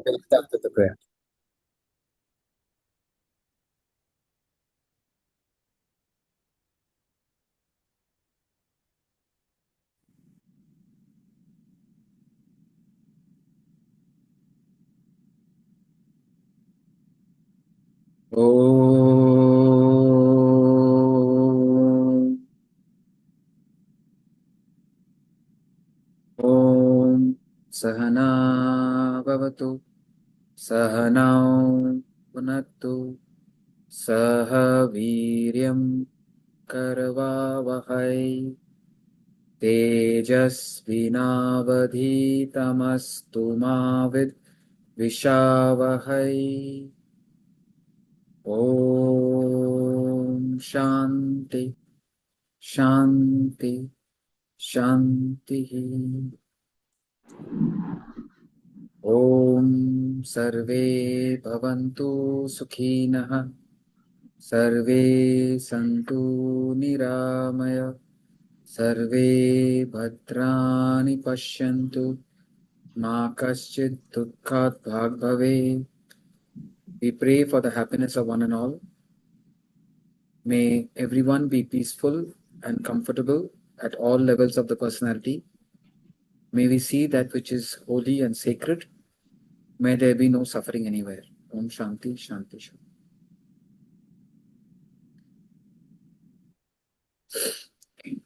We'll start with the prayer. Om. Om. Sahana Bhavatu. Sahanau Punatu. Saha Viryam Karavavahai. Tejasvinavadhitamastu mavid Vishavahai. Om Shanti Shanti Shanti. Om Sarve Bhavantu Sukhinah. Sarve Santu Niramaya. Sarve Bhadrani Pashyantu. Ma Kaschid Dukhat Bhag Bhave. We pray for the happiness of one and all. May everyone be peaceful and comfortable at all levels of the personality. May we see that which is holy and sacred. May there be no suffering anywhere. Om Shanti Shanti Shanti.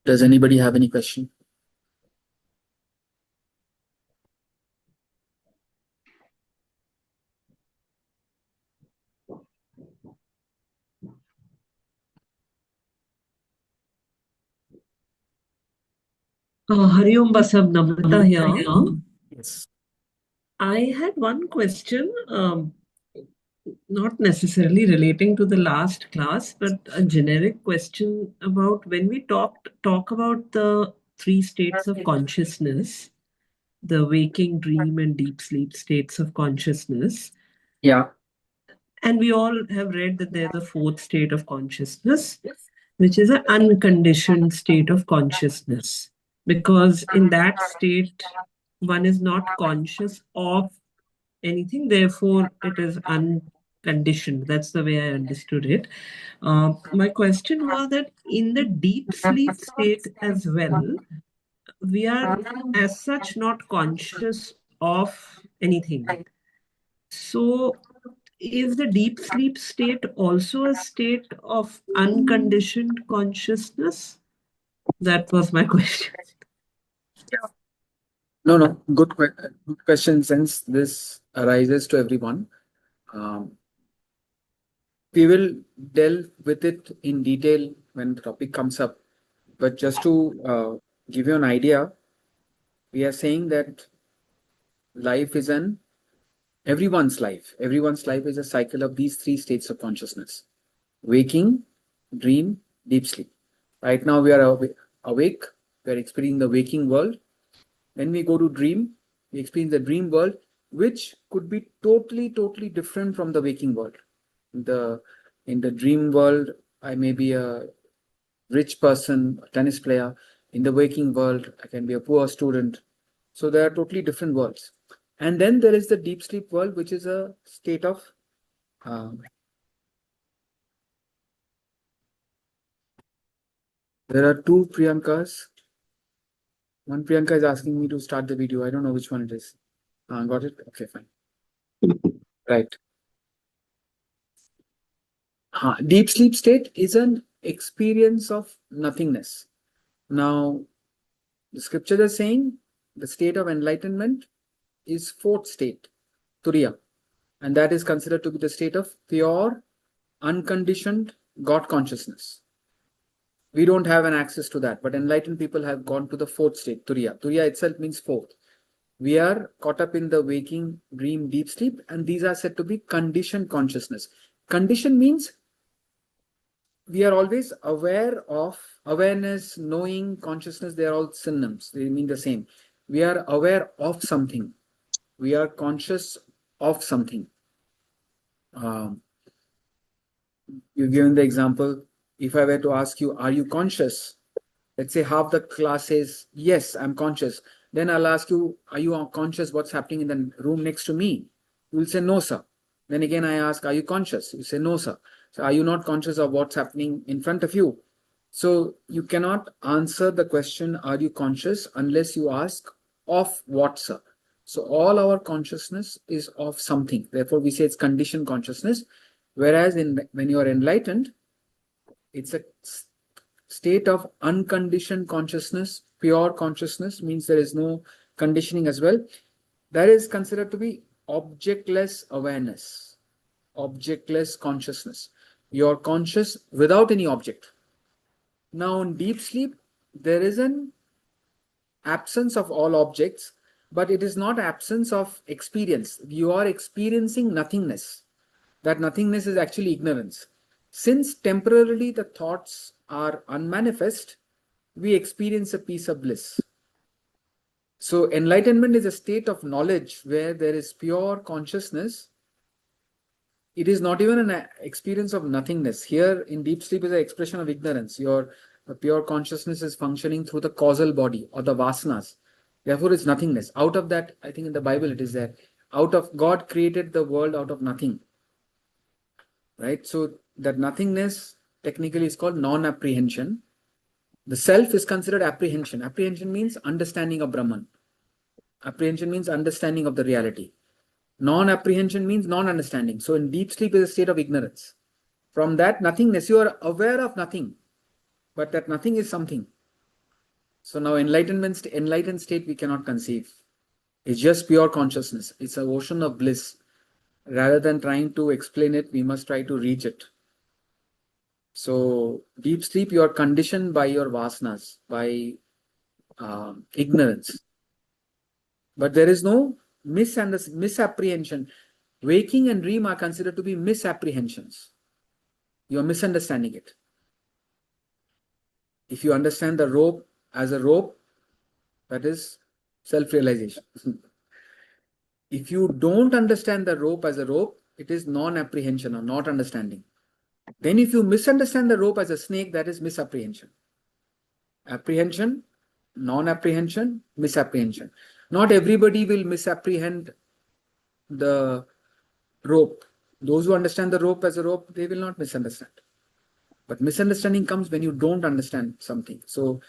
Does anybody have any question? Hari Om Basab, Namrata here. Yes. I had one question, not necessarily relating to the last class, but a generic question about when we talk about the three states of consciousness, the waking, dream, and deep sleep states of consciousness. Yeah. And we all have read that there's a fourth state of consciousness, which is an unconditioned state of consciousness. Because in that state, one is not conscious of anything, therefore, it is unconditioned. That's the way I understood it. My question was that in the deep sleep state as well, we are as such not conscious of anything. So, is the deep sleep state also a state of unconditioned consciousness? That was my question. No. Good question. Since this arises to everyone, we will delve with it in detail when the topic comes up. But just to give you an idea, we are saying that life is everyone's life. Everyone's life is a cycle of these three states of consciousness: waking, dream, deep sleep. Right now we are awake. We are experiencing the waking world. When we go to dream, we experience the dream world, which could be totally different from the waking world. In the dream world, I may be a rich person, a tennis player. In the waking world, I can be a poor student. So there are totally different worlds. And then there is the deep sleep world, which is a state of there are two Priyankas. One Priyanka is asking me to start the video. I don't know which one it is. Got it? Okay, fine. Right. Deep sleep state is an experience of nothingness. Now, the scripture is saying the state of enlightenment is fourth state, Turiya, and that is considered to be the state of pure, unconditioned God consciousness. We don't have an access to that, but enlightened people have gone to the fourth state, Turiya. Turiya itself means fourth. We are caught up in the waking, dream, deep sleep, and these are said to be conditioned consciousness. Condition means we are always aware of awareness, knowing, consciousness. They are all synonyms. They mean the same. We are aware of something. We are conscious of something. You've given the example. If I were to ask you, are you conscious? Let's say half the class says, yes, I'm conscious. Then I'll ask you, are you conscious what's happening in the room next to me? You will say, no, sir. Then again, I ask, are you conscious? You say, no, sir. So are you not conscious of what's happening in front of you? So you cannot answer the question, are you conscious, unless you ask, of what, sir? So all our consciousness is of something. Therefore, we say it's conditioned consciousness. Whereas when you are enlightened, it's a state of unconditioned consciousness. Pure consciousness means there is no conditioning as well. That is considered to be objectless awareness, objectless consciousness. You're conscious without any object. Now, in deep sleep, there is an absence of all objects, but it is not absence of experience. You are experiencing nothingness. That nothingness is actually ignorance. Since temporarily the thoughts are unmanifest, we experience a peace of bliss. So enlightenment is a state of knowledge where there is pure consciousness. It is not even an experience of nothingness. Here in deep sleep is an expression of ignorance. Your pure consciousness is functioning through the causal body or the vasanas. Therefore, it's nothingness. Out of that, I think in the Bible it is there. Out of God created the world out of nothing. Right? So that nothingness technically is called non-apprehension. The self is considered apprehension. Apprehension means understanding of Brahman. Apprehension means understanding of the reality. Non-apprehension means non-understanding. So in deep sleep is a state of ignorance. From that nothingness, you are aware of nothing, but that nothing is something. So now enlightened state we cannot conceive. It's just pure consciousness. It's an ocean of bliss. Rather than trying to explain it, we must try to reach it. So deep sleep, you are conditioned by your vasanas, by ignorance. But there is no misapprehension. Waking and dream are considered to be misapprehensions. You are misunderstanding it. If you understand the rope as a rope, that is self-realization. If you don't understand the rope as a rope, it is non-apprehension or not understanding. Then if you misunderstand the rope as a snake, that is misapprehension. Apprehension, non-apprehension, misapprehension. Not everybody will misapprehend the rope. Those who understand the rope as a rope, they will not misunderstand. But misunderstanding comes when you don't understand something. So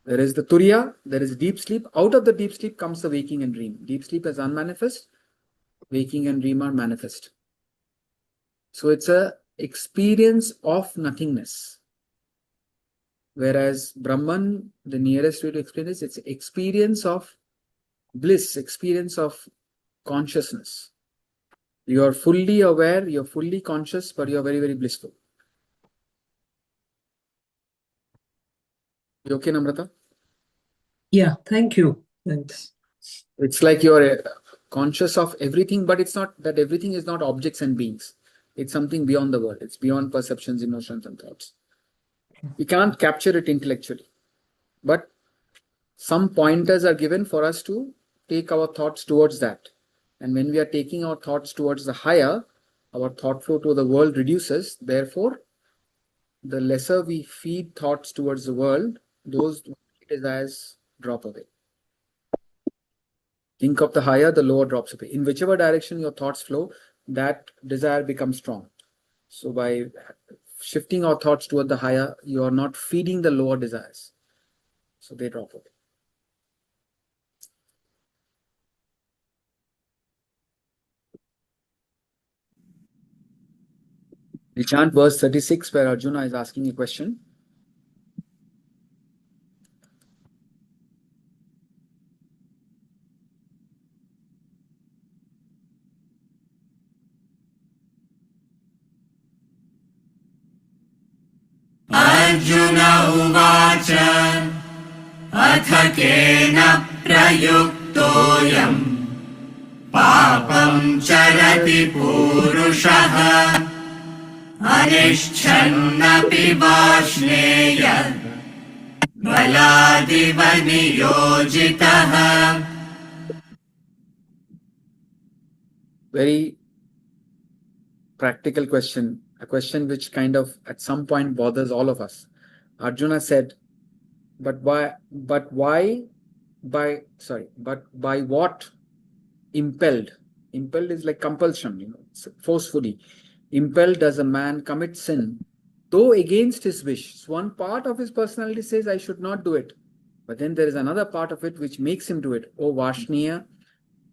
there is the turiya, there is deep sleep. Out of the deep sleep comes the waking and dream. Deep sleep is unmanifest, waking and dream are manifest. So it's a experience of nothingness. Whereas Brahman, the nearest way to explain this, it's experience of bliss, experience of consciousness. You are fully aware, you're fully conscious, but you're very, very blissful. You okay, Namrata? Yeah, thank you. Thanks. It's like you're conscious of everything, but it's not that everything is not objects and beings. It's something beyond the world. It's beyond perceptions, emotions, and thoughts. We can't capture it intellectually, but some pointers are given for us to take our thoughts towards that. And when we are taking our thoughts towards the higher, our thought flow to the world reduces. Therefore, the lesser we feed thoughts towards the world, those desires drop away. Think of the higher, the lower drops away. In whichever direction your thoughts flow, that desire becomes strong. So by shifting our thoughts toward the higher, you are not feeding the lower desires. So they drop away. We chant verse 36 where Arjuna is asking a question. Arjuna uvacha atha kena prayuktoyam papam charati purushaha anishchannapi vashneya baladiva niyojitaha. Very practical question, a question which kind of at some point bothers all of us. Arjuna said, but why by what? Impelled. Impelled is like compulsion, forcefully. Impelled does a man commit sin, though against his wish. So one part of his personality says, I should not do it. But then there is another part of it which makes him do it. Oh, Vashniya,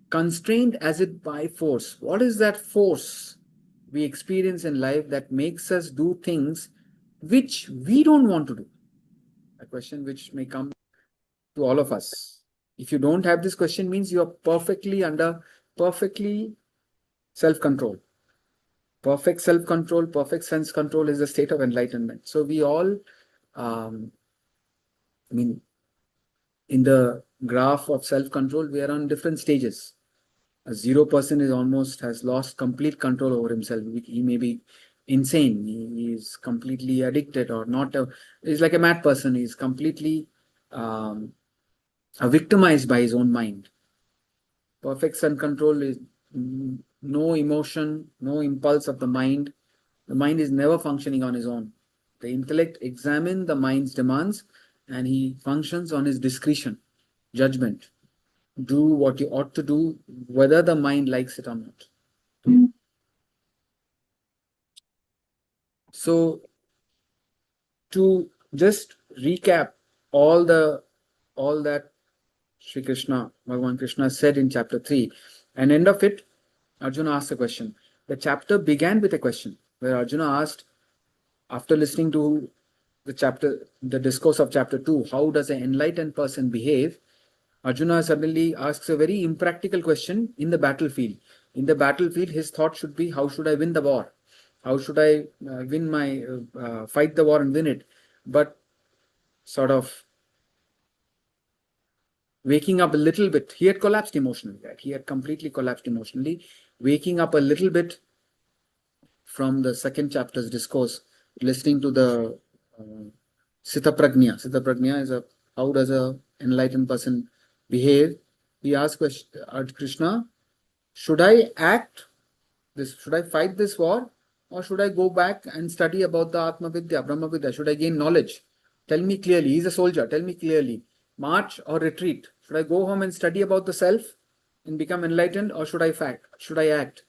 constrained as it by force. What is that force we experience in life that makes us do things which we don't want to do? A question which may come to all of us. If you don't have this question, means you are perfectly self-control. Perfect self-control, perfect sense control is the state of enlightenment. So we all, in the graph of self-control, we are on different stages. A 0% has lost complete control over himself. He may be insane. He is completely addicted or not. He's like a mad person. He's completely victimized by his own mind. Perfect self-control is no emotion, no impulse of the mind. The mind is never functioning on his own. The intellect examines the mind's demands and he functions on his discretion, judgment. Do what you ought to do, whether the mind likes it or not. So, to just recap all that Sri Krishna, Bhagavan Krishna said in chapter 3, and end of it, Arjuna asked a question. The chapter began with a question where Arjuna asked, after listening to the discourse of chapter 2, how does an enlightened person behave? Arjuna suddenly asks a very impractical question in the battlefield. In the battlefield, his thought should be, how should I win the war? How should I fight the war and win it? But sort of waking up a little bit, he had collapsed emotionally, right? He had completely collapsed emotionally. Waking up a little bit from the second chapter's discourse, listening to the Sita Prajna. Sita Prajna is how does a enlightened person behave? He asked Krishna, should I act this? Should I fight this war? Or should I go back and study about the Atma Vidya, Brahma Vidya? Should I gain knowledge? Tell me clearly. He's a soldier. Tell me clearly. March or retreat? Should I go home and study about the self and become enlightened, or should I act? Should I act?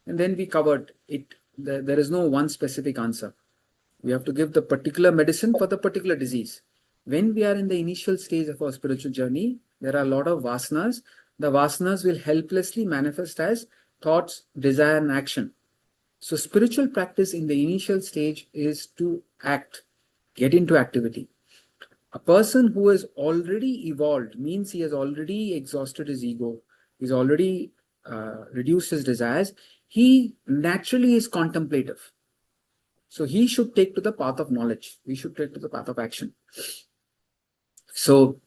And then we covered it. There is no one specific answer. We have to give the particular medicine for the particular disease. When we are in the initial stage of our spiritual journey, there are a lot of vasanas. The vasanas will helplessly manifest as thoughts, desire, and action. So spiritual practice in the initial stage is to act, get into activity. A person who has already evolved means he has already exhausted his ego. He's already reduced his desires. He naturally is contemplative. So he should take to the path of knowledge. We should take to the path of action. So,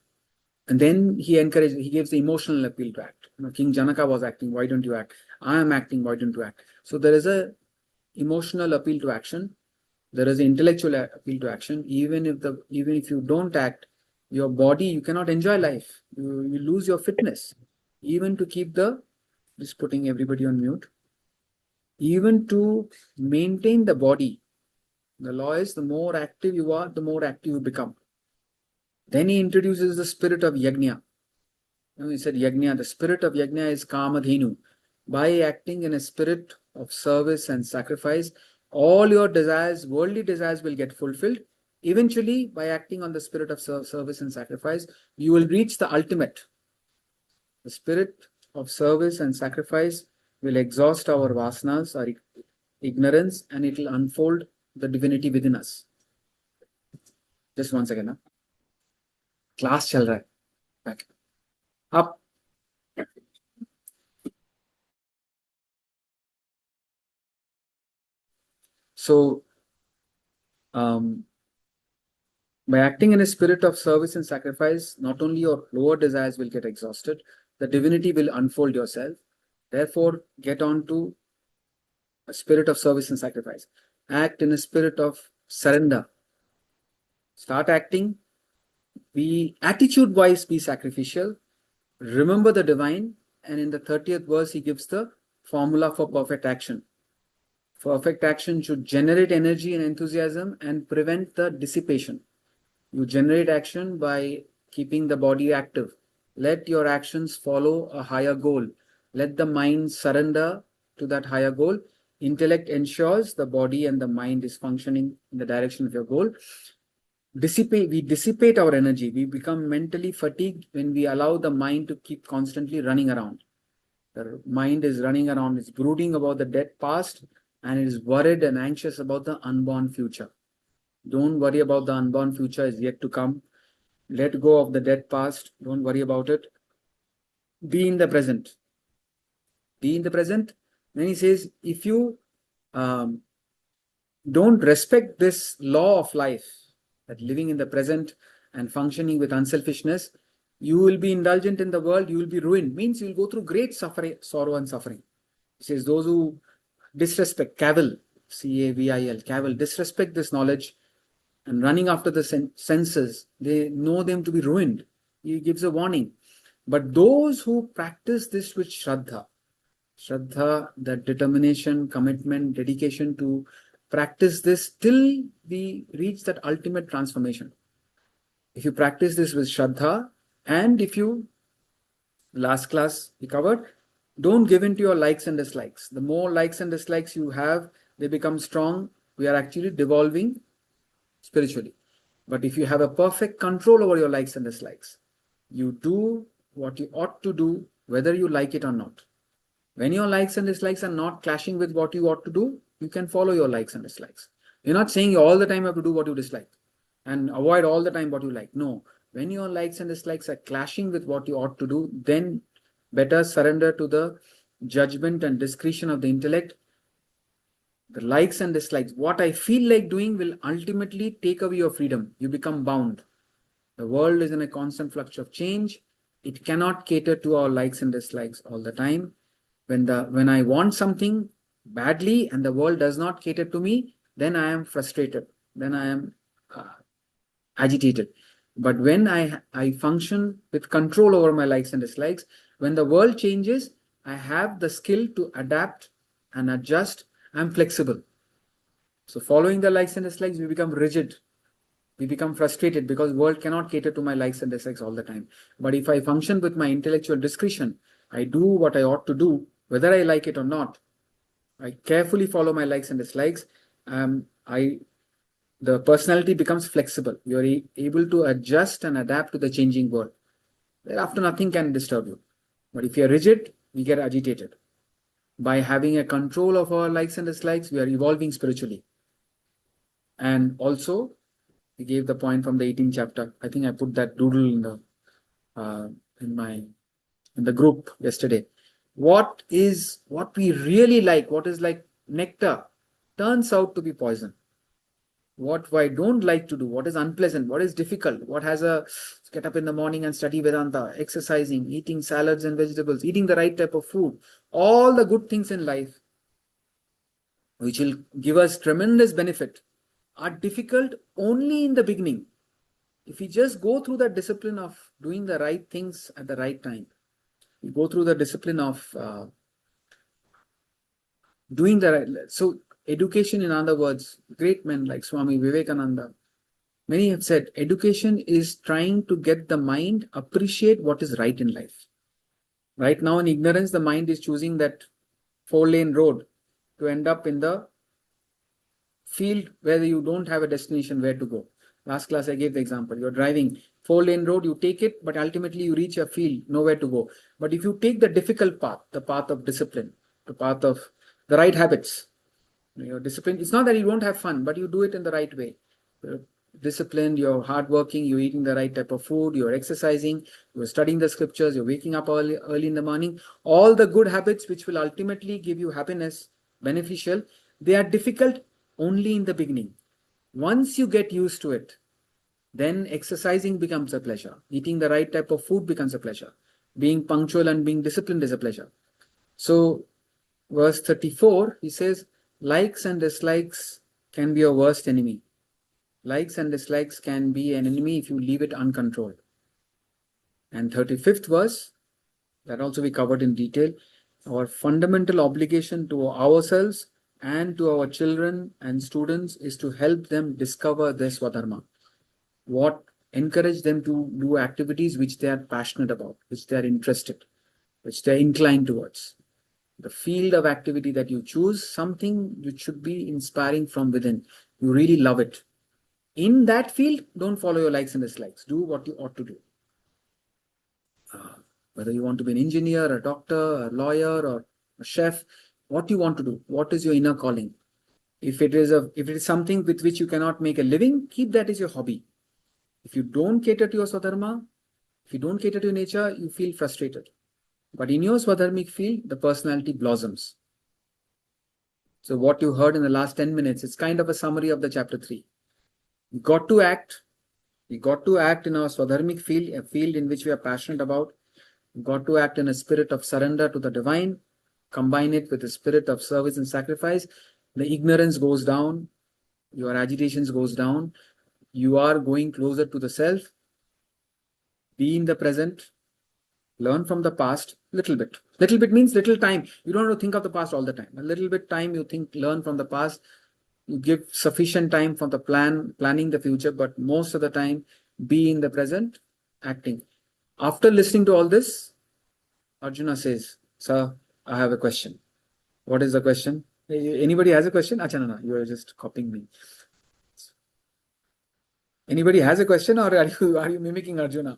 and then he gives the emotional appeal to act. King Janaka was acting, why don't you act? I am acting, why don't you act? So there is a emotional appeal to action. There is an intellectual appeal to action. Even if you don't act, your body, you cannot enjoy life. You lose your fitness. Even to keep just putting everybody on mute. Even to maintain the body, the law is the more active you are, the more active you become. Then he introduces the spirit of yajna. He said yajna, the spirit of yajna is kamadhenu. By acting in a spirit of service and sacrifice, all your desires, worldly desires, will get fulfilled. Eventually, by acting on the spirit of service and sacrifice, you will reach the ultimate. The spirit of service and sacrifice will exhaust our vasanas, our ignorance, and it will unfold the divinity within us. Just 1 second. Huh? Class chal raha hai. Back. Up. So, by acting in a spirit of service and sacrifice, not only your lower desires will get exhausted, the divinity will unfold yourself. Therefore, get on to a spirit of service and sacrifice. Act in a spirit of surrender. Start acting. Be attitude-wise, be sacrificial. Remember the divine. And in the 30th verse, he gives the formula for perfect action. Perfect action should generate energy and enthusiasm and prevent the dissipation. You generate action by keeping the body active. Let your actions follow a higher goal. Let the mind surrender to that higher goal. Intellect ensures the body and the mind is functioning in the direction of your goal. We dissipate our energy. We become mentally fatigued when we allow the mind to keep constantly running around. The mind is running around, it's brooding about the dead past, and it is worried and anxious about the unborn future. Don't worry about the unborn future is yet to come. Let go of the dead past. Don't worry about it. Be in the present. Be in the present. Then he says, if you don't respect this law of life, that living in the present and functioning with unselfishness, you will be indulgent in the world, you will be ruined. Means you will go through great suffering, sorrow and suffering. He says, those who disrespect, cavil, C-A-V-I-L, cavil, disrespect this knowledge and running after the senses, they know them to be ruined. He gives a warning. But those who practice this with Shraddha, that determination, commitment, dedication to practice this till we reach that ultimate transformation. If you practice this with Shraddha, and if you, last class we covered, don't give in to your likes and dislikes. The more likes and dislikes you have, they become strong. We are actually devolving spiritually. But if you have a perfect control over your likes and dislikes, you do what you ought to do, whether you like it or not. When your likes and dislikes are not clashing with what you ought to do, you can follow your likes and dislikes. You're not saying you all the time have to do what you dislike and avoid all the time what you like. No. When your likes and dislikes are clashing with what you ought to do, then better surrender to the judgment and discretion of the intellect. The likes and dislikes, what I feel like doing will ultimately take away your freedom. You become bound. The world is in a constant flux of change. It cannot cater to our likes and dislikes all the time. When I want something badly and the world does not cater to me, then I am frustrated. Then I am agitated. But when I function with control over my likes and dislikes, when the world changes, I have the skill to adapt and adjust. I'm flexible. So following the likes and dislikes, we become rigid. We become frustrated because the world cannot cater to my likes and dislikes all the time. But if I function with my intellectual discretion, I do what I ought to do, whether I like it or not. I carefully follow my likes and dislikes. The personality becomes flexible. You're able to adjust and adapt to the changing world. Thereafter, nothing can disturb you. But if you're rigid, we get agitated. By having a control of our likes and dislikes, we are evolving spiritually. And also, we gave the point from the 18th chapter. I think I put that doodle in the group yesterday. What we really like, what is like nectar, turns out to be poison. What I don't like to do, what is unpleasant, what is difficult, what has a get up in the morning and study Vedanta, exercising, eating salads and vegetables, eating the right type of food, all the good things in life, which will give us tremendous benefit, are difficult only in the beginning. If we just go through the discipline of doing the right things at the right time, we go through the discipline of doing the right. So education, in other words, great men like Swami Vivekananda, many have said education is trying to get the mind appreciate what is right in life. Right now in ignorance, the mind is choosing that 4-lane road to end up in the field where you don't have a destination where to go. Last class I gave the example. You're driving 4-lane road, you take it, but ultimately you reach a field, nowhere to go. But if you take the difficult path, the path of discipline, the path of the right habits, your discipline, it's not that you won't have fun, but you do it in the right way. You're disciplined, you're hardworking, you're eating the right type of food, you're exercising, you're studying the scriptures, you're waking up early in the morning. All the good habits which will ultimately give you happiness, beneficial, they are difficult only in the beginning. Once you get used to it, then exercising becomes a pleasure. Eating the right type of food becomes a pleasure. Being punctual and being disciplined is a pleasure. So, verse 34, he says, likes and dislikes can be your worst enemy. Likes and dislikes can be an enemy if you leave it uncontrolled. And 35th verse, that also we covered in detail, our fundamental obligation to ourselves and to our children and students is to help them discover their Swadharma. What encourage them to do activities which they are passionate about, which they are interested, which they are inclined towards. The field of activity that you choose, something which should be inspiring from within. You really love it. In that field, don't follow your likes and dislikes. Do what you ought to do. Whether you want to be an engineer, a doctor, a lawyer, or a chef, what you want to do, what is your inner calling. If it is something with which you cannot make a living, keep that as your hobby. If you don't cater to your swadharma, if you don't cater to your nature, you feel frustrated. But in your swadharmic field, the personality blossoms. So what you heard in the last 10 minutes is kind of a summary of the chapter 3. We got to act. We got to act in our swadharmic field, a field in which we are passionate about. We got to act in a spirit of surrender to the divine. Combine it with a spirit of service and sacrifice. The ignorance goes down. Your agitations goes down. You are going closer to the self. Be in the present. Learn from the past, little bit. Little bit means little time. You don't have to think of the past all the time. A little bit time you learn from the past. You give sufficient time for the planning the future, but most of the time be in the present, acting. After listening to all this, Arjuna says, "Sir, I have a question." What is the question? Anybody has a question? Achana, you are just copying me. Anybody has a question, or are you mimicking Arjuna?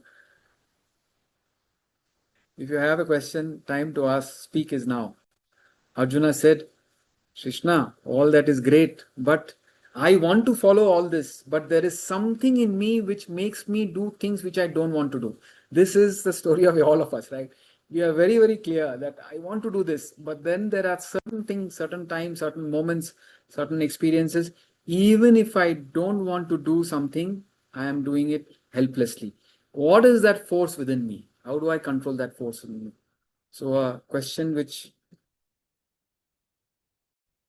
If you have a question, time to ask, speak is now. Arjuna said, Krishna, all that is great, but I want to follow all this, but there is something in me which makes me do things which I don't want to do. This is the story of all of us, right? We are very, very clear that I want to do this, but then there are certain things, certain times, certain moments, certain experiences. Even if I don't want to do something, I am doing it helplessly. What is that force within me? How do I control that force within me? So a question which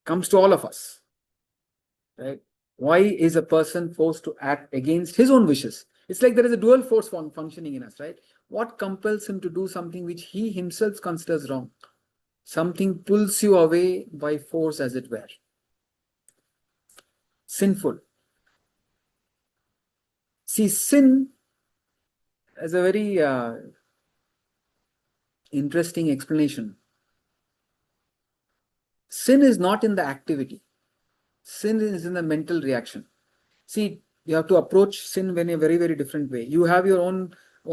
comes to all of us, right? Why is a person forced to act against his own wishes? It's like there is a dual force functioning in us, right? What compels him to do something which he himself considers wrong? Something pulls you away by force, as it were. Sinful. See, sin has a very interesting explanation. Sin is not in the activity. Sin is in the mental reaction. See, you have to approach sin in a very, very different way. You have your own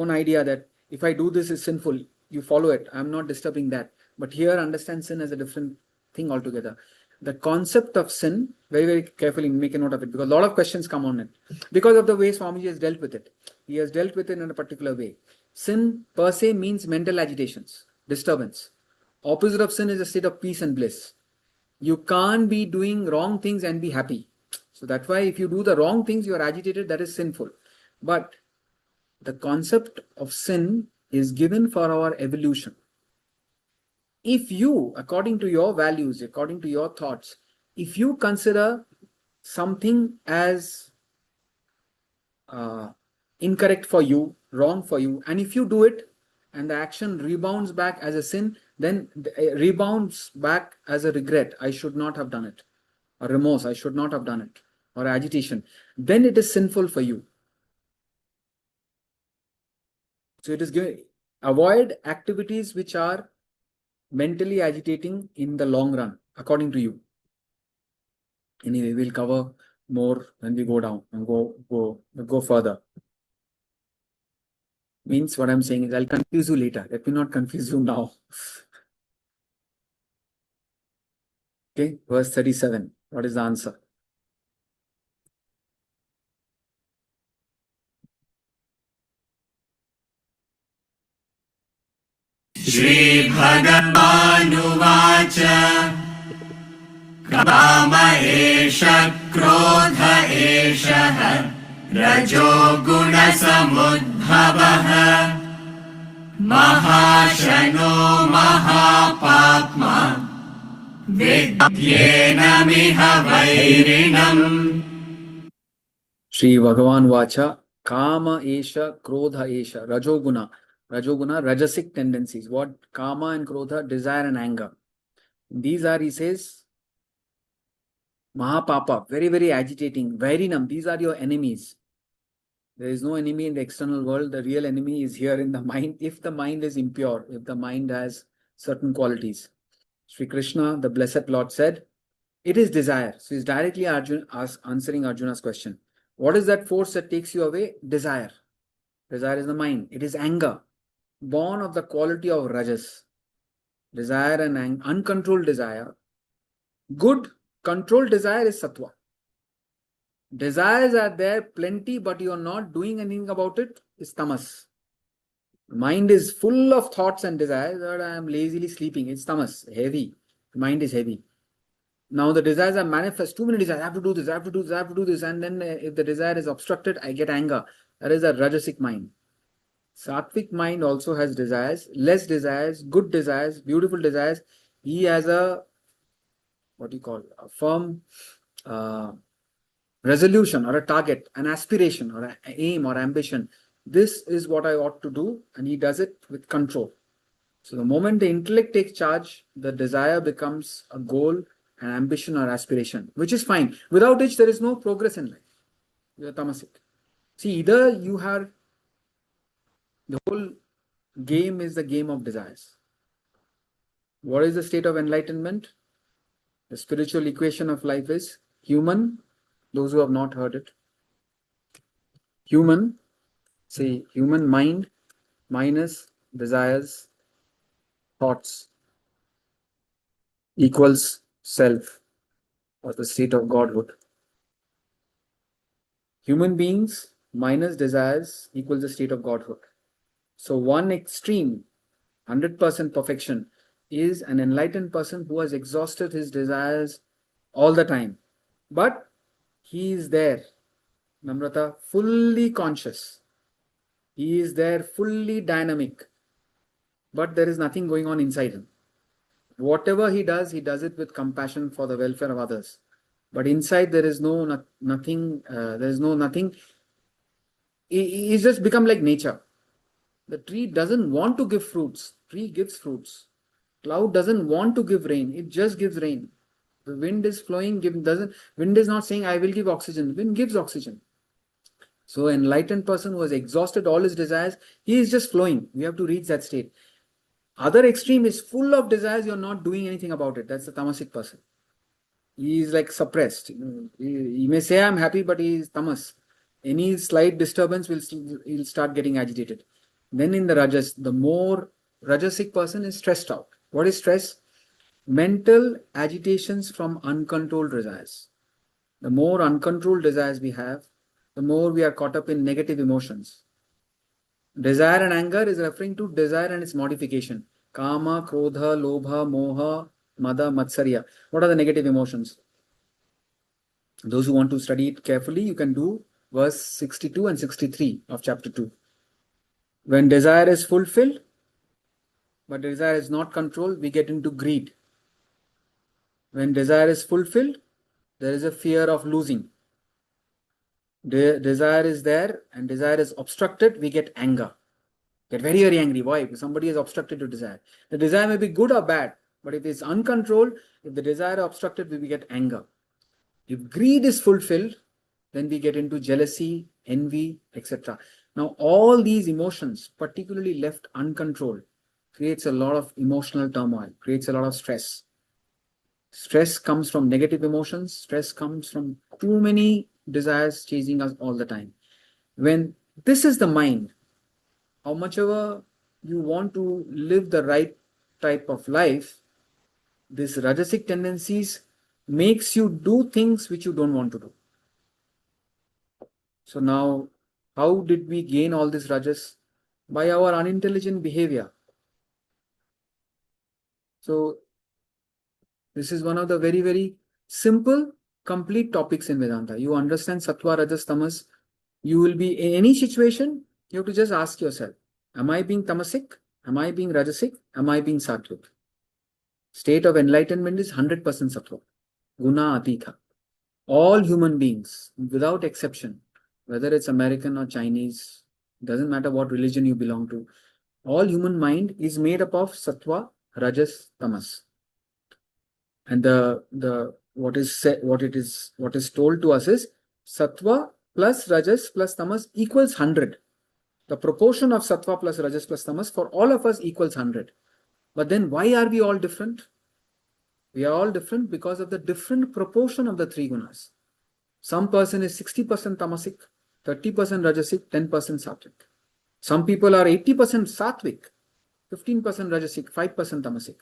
idea that if I do this is sinful, you follow it. I'm not disturbing that. But here, understand sin as a different thing altogether. The concept of sin, very, very carefully make a note of it, because a lot of questions come on it. Because of the way Swamiji has dealt with it. He has dealt with it in a particular way. Sin per se means mental agitations, disturbance. Opposite of sin is a state of peace and bliss. You can't be doing wrong things and be happy. So that's why if you do the wrong things, you are agitated, that is sinful. But the concept of sin is given for our evolution. If you, according to your values, according to your thoughts, if you consider something as incorrect for you, wrong for you, and if you do it and the action rebounds back as a sin, then rebounds back as a regret. I should not have done it. Or remorse, I should not have done it. Or agitation. Then it is sinful for you. So it is given. Avoid activities which are mentally agitating in the long run, according to you. Anyway, we'll cover more when we go down and go further. Means what I'm saying is I'll confuse you later. Let me not confuse you now. Okay, verse 37. What is the answer? श्रीभगवानुवाच काम एष क्रोध एषः रजो गुणसमुद्भवः महाशनो महापाप्मा विद्येनमिह वैरिणम् Shri Bhagavan Vacha Kama Esha Krodha Esha Rajoguna. Rajoguna, rajasic tendencies. What? Kama and Krodha, desire and anger. These are, he says, Mahapapa, very, very agitating. Vairinam, these are your enemies. There is no enemy in the external world. The real enemy is here in the mind. If the mind is impure, if the mind has certain qualities. Sri Krishna, the Blessed Lord, said, it is desire. So he's directly answering Arjuna's question. What is that force that takes you away? Desire. Desire is the mind. It is anger, born of the quality of rajas. Desire and uncontrolled desire. Good, controlled desire is sattva. Desires are there plenty, but you are not doing anything about it, is tamas. Mind is full of thoughts and desires, but I am lazily sleeping. It's tamas, heavy. Mind is heavy. Now the desires are manifest. Too many desires. I have to do this, I have to do this, I have to do this. And then if the desire is obstructed, I get anger. That is a rajasic mind. Sattvic mind also has desires, less desires, good desires, beautiful desires. He has a, what do you call, a firm resolution or a target, an aspiration or an aim or ambition. This is what I ought to do, and he does it with control. So the moment the intellect takes charge, the desire becomes a goal, an ambition or aspiration, which is fine. Without which there is no progress in life. You are tamasic. See, either you have, the whole game is the game of desires. What is the state of enlightenment? The spiritual equation of life is human. Those who have not heard it. Human, say human mind minus desires, thoughts equals self, or the state of godhood. Human beings minus desires equals the state of godhood. So one extreme, 100% perfection, is an enlightened person who has exhausted his desires all the time. But he is there, Namrata, fully conscious. He is there fully dynamic. But there is nothing going on inside him. Whatever he does it with compassion for the welfare of others. But inside there is nothing. There is nothing. He's just become like nature. The tree doesn't want to give fruits. Tree gives fruits. Cloud doesn't want to give rain. It just gives rain. The wind is flowing. Wind is not saying I will give oxygen. Wind gives oxygen. So enlightened person who has exhausted all his desires, he is just flowing. We have to reach that state. Other extreme is full of desires. You're not doing anything about it. That's the tamasic person. He is like suppressed. He may say I'm happy, but he is tamas. Any slight disturbance he'll start getting agitated. Then in the rajas, the more rajasic person is stressed out. What is stress? Mental agitations from uncontrolled desires. The more uncontrolled desires we have, the more we are caught up in negative emotions. Desire and anger is referring to desire and its modification. Kama, Krodha, Lobha, Moha, Mada, Matsarya. What are the negative emotions? Those who want to study it carefully, you can do verse 62 and 63 of chapter 2. When desire is fulfilled, but desire is not controlled, we get into greed. When desire is fulfilled, there is a fear of losing. Desire is there and desire is obstructed, we get anger. Get very, very angry. Why? Because somebody has obstructed your desire. The desire may be good or bad, but if it's uncontrolled, if the desire is obstructed, we get anger. If greed is fulfilled, then we get into jealousy, envy, etc. Now, all these emotions, particularly left uncontrolled, creates a lot of emotional turmoil, creates a lot of stress. Stress comes from negative emotions. Stress comes from too many desires chasing us all the time. When this is the mind, how much ever you want to live the right type of life, this rajasic tendencies makes you do things which you don't want to do. So now, how did we gain all this rajas? By our unintelligent behavior. So this is one of the very, very simple, complete topics in Vedanta. You understand Sattva, Rajas, Tamas. You will be in any situation, you have to just ask yourself, am I being tamasic? Am I being rajasic? Am I being sattvic? State of enlightenment is 100% sattva. Guna atitha. All human beings, without exception, whether it's American or Chinese, doesn't matter what religion you belong to, all human mind is made up of sattva, rajas, tamas. And what is told to us is sattva plus rajas plus tamas equals 100. The proportion of sattva plus rajas plus tamas for all of us equals 100. But then why are we all different? We are all different because of the different proportion of the three gunas. Some person is 60% tamasic, 30% rajasic, 10% sattvic. Some people are 80% sattvic, 15% rajasic, 5% tamasic.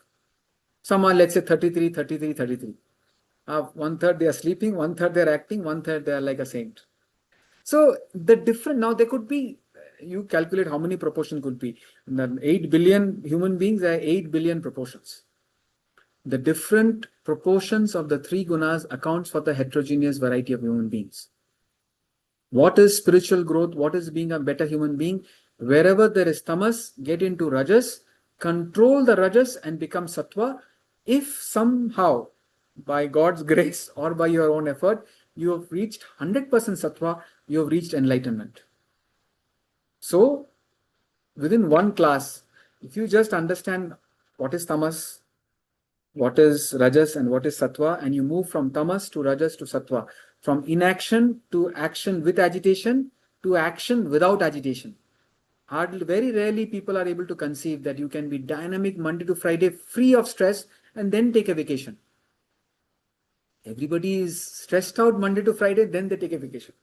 Some are, let's say, 33, 33, 33. 1/3 they are sleeping, 1/3 they are acting, 1/3 they are like a saint. So the different, now there could be, you calculate how many proportion could be. 8 billion human beings, there are 8 billion proportions. The different proportions of the three gunas accounts for the heterogeneous variety of human beings. What is spiritual growth? What is being a better human being? Wherever there is tamas, get into rajas, control the rajas and become sattva. If somehow, by God's grace or by your own effort, you have reached 100% sattva, you have reached enlightenment. So, within one class, if you just understand what is tamas, what is rajas and what is sattva, and you move from tamas to rajas to sattva, from inaction to action with agitation to action without agitation. Hardly, very rarely people are able to conceive that you can be dynamic Monday to Friday, free of stress, and then take a vacation. Everybody is stressed out Monday to Friday, then they take a vacation.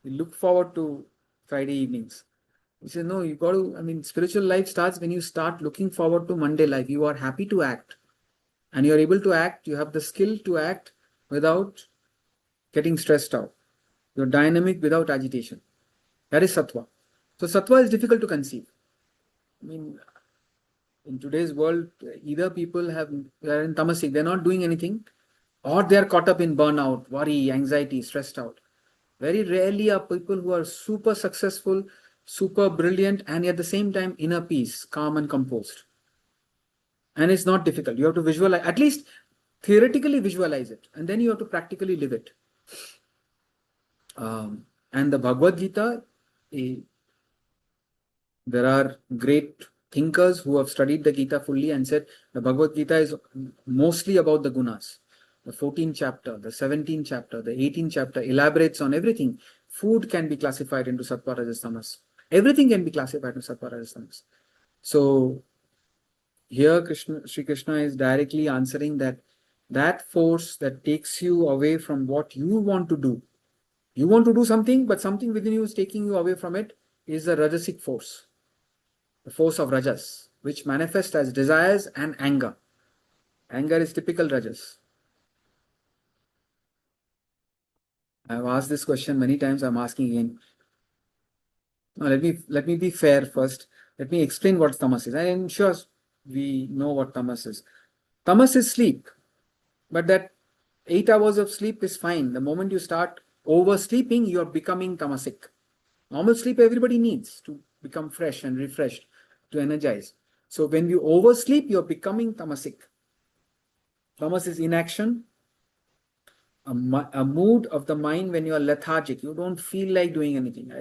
We look forward to Friday evenings. He says, no, you got to, spiritual life starts when you start looking forward to Monday life. You are happy to act. And you're able to act, you have the skill to act without getting stressed out. You're dynamic without agitation. That is sattva. So sattva is difficult to conceive. In today's world, either people are in tamasic, they're not doing anything, or they're caught up in burnout, worry, anxiety, stressed out. Very rarely are people who are super successful, super brilliant, and at the same time inner peace, calm and composed. And it's not difficult. You have to visualize, at least theoretically visualize it, and then you have to practically live it. And the Bhagavad Gita, there are great thinkers who have studied the Gita fully and said the Bhagavad Gita is mostly about the gunas. The 14th chapter, the 17th chapter, the 18th chapter elaborates on everything. Food can be classified into sattva, rajas, tamas. Everything can be classified into sattva, rajas, tamas. So here Sri Krishna is directly answering that force that takes you away from what you want to do. You want to do something, but something within you is taking you away from it, is the rajasic force. The force of rajas, which manifests as desires and anger. Anger is typical rajas. I've asked this question many times, I'm asking again. Now let me be fair first. Let me explain what tamas is. I am sure we know what tamas is. Tamas is sleep. But that 8 hours of sleep is fine. The moment you start oversleeping, you are becoming tamasic. Normal sleep everybody needs to become fresh and refreshed, to energize. So when you oversleep, you are becoming tamasic. Tamas is inaction, a mood of the mind when you are lethargic. You don't feel like doing anything.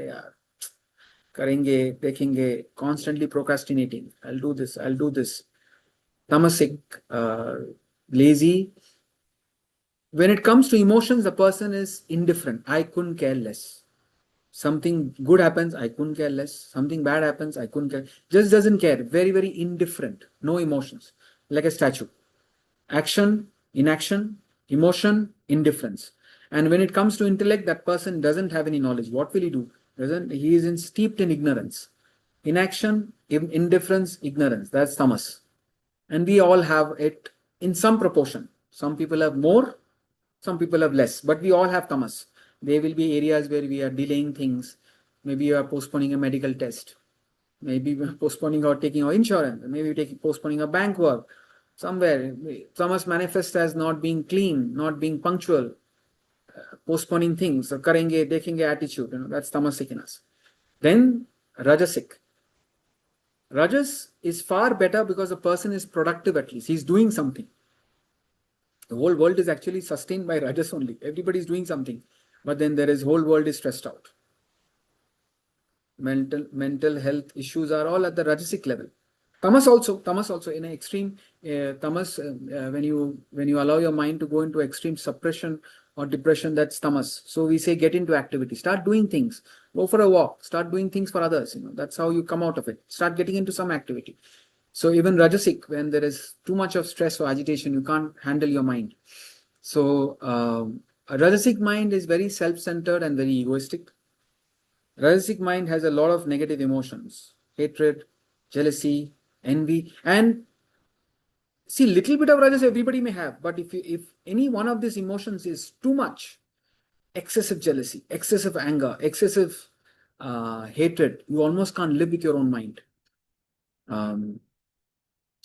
Karenge, dekhinge, constantly procrastinating. I'll do this. Tamasic, lazy. When it comes to emotions, the person is indifferent. I couldn't care less. Something good happens, I couldn't care less. Something bad happens, I couldn't care. Just doesn't care. Very, very indifferent. No emotions. Like a statue. Action, inaction, emotion, indifference. And when it comes to intellect, that person doesn't have any knowledge. What will he do? He is steeped in ignorance. Inaction, indifference, ignorance. That's tamas. And we all have it in some proportion. Some people have more, some people have less, but we all have tamas. There will be areas where we are delaying things. Maybe you are postponing a medical test. Maybe we are postponing or taking our insurance. Maybe postponing a bank work. Somewhere, tamas manifests as not being clean, not being punctual, postponing things. So, karenge, dekhenge attitude. That's tamasic in us. Then, rajasic. Rajas is far better because the person is productive at least. He's doing something. The whole world is actually sustained by rajas only. Everybody is doing something. But then whole world is stressed out. Mental health issues are all at the rajasic level. Tamas also in an extreme tamas, when you allow your mind to go into extreme suppression or depression, that's tamas. So we say get into activity, start doing things, go for a walk, start doing things for others. That's how you come out of it. Start getting into some activity. So even rajasic, when there is too much of stress or agitation, you can't handle your mind. So a rajasic mind is very self-centered and very egoistic. Rajasic mind has a lot of negative emotions, hatred, jealousy, envy, and see, little bit of rajas everybody may have, but if any one of these emotions is too much, excessive jealousy, excessive anger, excessive hatred, you almost can't live with your own mind.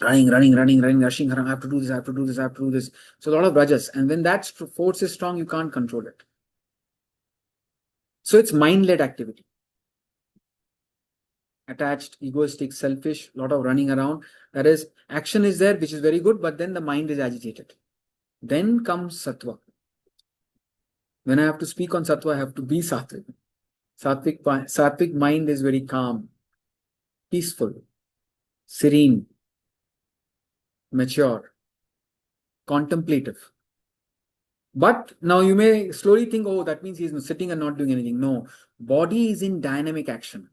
Running, rushing around. I have to do this, I have to do this, I have to do this. So a lot of rajas, and when that force is strong, you can't control it. So it's mind-led activity. Attached, egoistic, selfish, lot of running around. That is, action is there, which is very good, but then the mind is agitated. Then comes sattva. When I have to speak on sattva, I have to be sattvic. Sattvic mind is very calm, peaceful, serene, mature, contemplative. But now you may slowly think, oh, that means he's sitting and not doing anything. No, body is in dynamic action.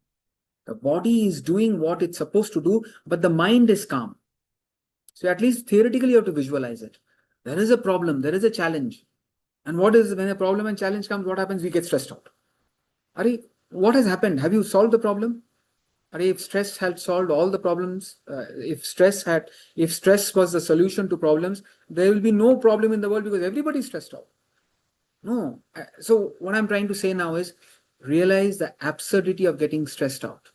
The body is doing what it's supposed to do, but the mind is calm. So at least theoretically you have to visualize it. There is a problem, there is a challenge. And what is, when a problem and challenge comes, what happens? We get stressed out. Are what has happened? Have you solved the problem? If stress had solved all the problems, if stress was the solution to problems, there will be no problem in the world because everybody is stressed out. No. So what I'm trying to say now is realize the absurdity of getting stressed out.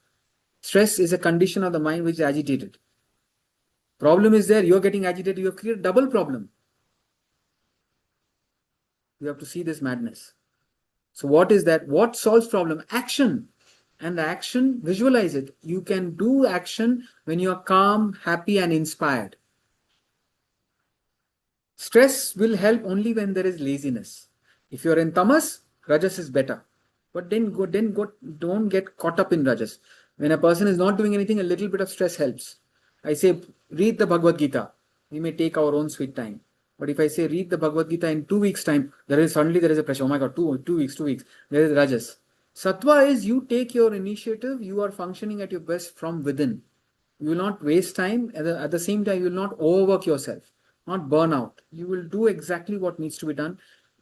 Stress is a condition of the mind which is agitated. Problem is there, you're getting agitated, you have created double problem. You have to see this madness. So what is that? What solves problem? Action. And the action, visualize it. You can do action when you are calm, happy, and inspired. Stress will help only when there is laziness. If you are in tamas, rajas is better. But don't get caught up in rajas. When a person is not doing anything, a little bit of stress helps. I say, read the Bhagavad Gita. We may take our own sweet time. But if I say, read the Bhagavad Gita in 2 weeks' time, suddenly there is a pressure. Oh my God, two weeks. There is rajas. Sattva is you take your initiative, you are functioning at your best from within. You will not waste time. At the same time, you will not overwork yourself, not burn out. You will do exactly what needs to be done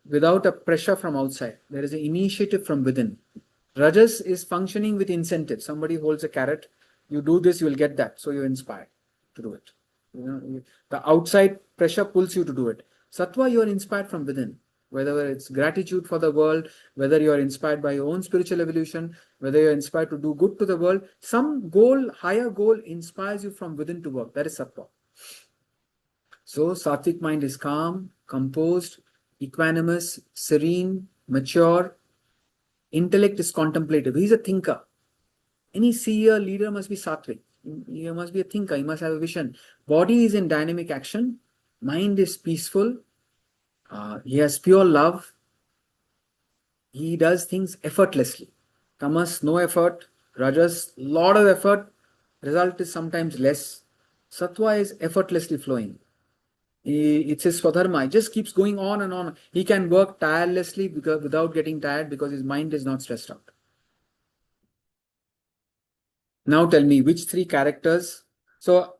without a pressure from outside. There is an initiative from within. Rajas is functioning with incentive. Somebody holds a carrot. You do this, you will get that. So you're inspired to do it. The outside pressure pulls you to do it. Sattva, you are inspired from within. Whether it's gratitude for the world, whether you are inspired by your own spiritual evolution, whether you're inspired to do good to the world, some goal, higher goal inspires you from within to work. That is sattva. So sattvic mind is calm, composed, equanimous, serene, mature. Intellect is contemplative. He's a thinker. Any seer, leader must be sattvic. He must be a thinker. He must have a vision. Body is in dynamic action. Mind is peaceful. He has pure love. He does things effortlessly. Tamas, no effort. Rajas, lot of effort. Result is sometimes less. Sattva is effortlessly flowing. It's his swadharma. It just keeps going on and on. He can work tirelessly without getting tired because his mind is not stressed out. Now tell me which 3 characters. So